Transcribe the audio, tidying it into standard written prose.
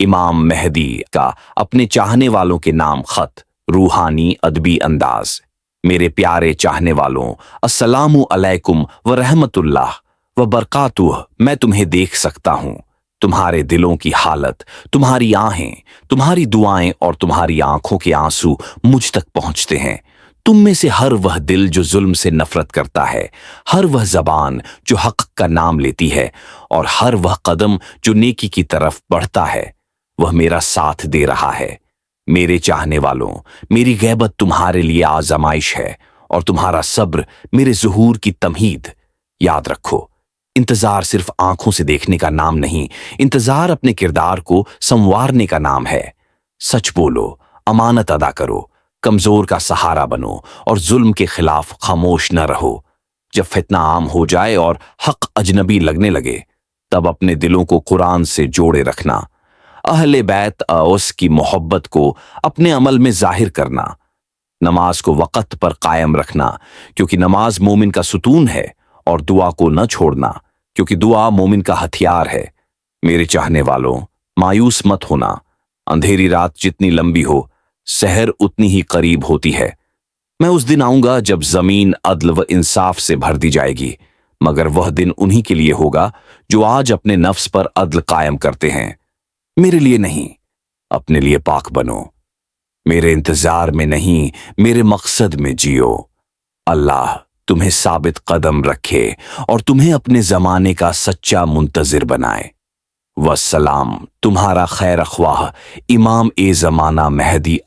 इमाम मेहदी का अपने चाहने वालों के नाम खत, रूहानी अदबी अंदाज। मेरे प्यारे चाहने वालों, अस्सलामु अलैकुम व रहमतुल्लाह व बरकातुह। मैं तुम्हें देख सकता हूँ। तुम्हारे दिलों की हालत, तुम्हारी आहें, तुम्हारी दुआएं और तुम्हारी आंखों के आंसू मुझ तक पहुंचते हैं। तुम में से हर वह दिल जो जुल्म से नफरत करता है, हर वह जबान जो हक का नाम लेती है और हर वह कदम जो नेकी की तरफ बढ़ता है, वह मेरा साथ दे रहा है। मेरे चाहने वालों, मेरी गैबत तुम्हारे लिए आजमाइश है और तुम्हारा सब्र मेरे ज़ुहूर की तमहीद। याद रखो, इंतजार सिर्फ आंखों से देखने का नाम नहीं, इंतजार अपने किरदार को संवारने का नाम है। सच बोलो, अमानत अदा करो, कमजोर का सहारा बनो और जुल्म के खिलाफ खामोश न रहो। जब फितना आम हो जाए और हक अजनबी लगने लगे, तब अपने दिलों को कुरान से जोड़े रखना। अहले बैत औस की मोहब्बत को अपने अमल में जाहिर करना। नमाज को वक़्त पर कायम रखना, क्योंकि नमाज मोमिन का सुतून है, और दुआ को न छोड़ना, क्योंकि दुआ मोमिन का हथियार है। मेरे चाहने वालों, मायूस मत होना। अंधेरी रात जितनी लंबी हो, सहर उतनी ही करीब होती है। मैं उस दिन आऊंगा जब जमीन अदल व इंसाफ से भर दी जाएगी, मगर वह दिन उन्हीं के लिए होगा जो आज अपने नफ्स पर अदल कायम करते हैं। मेरे लिए नहीं, अपने लिए पाक बनो। मेरे इंतजार में नहीं, मेरे मकसद में जियो। अल्लाह तुम्हें साबित कदम रखे और तुम्हें अपने जमाने का सच्चा मुंतजिर बनाए। वस्सलाम, तुम्हारा खैर ख्वाह इमाम ए जमाना मेहदी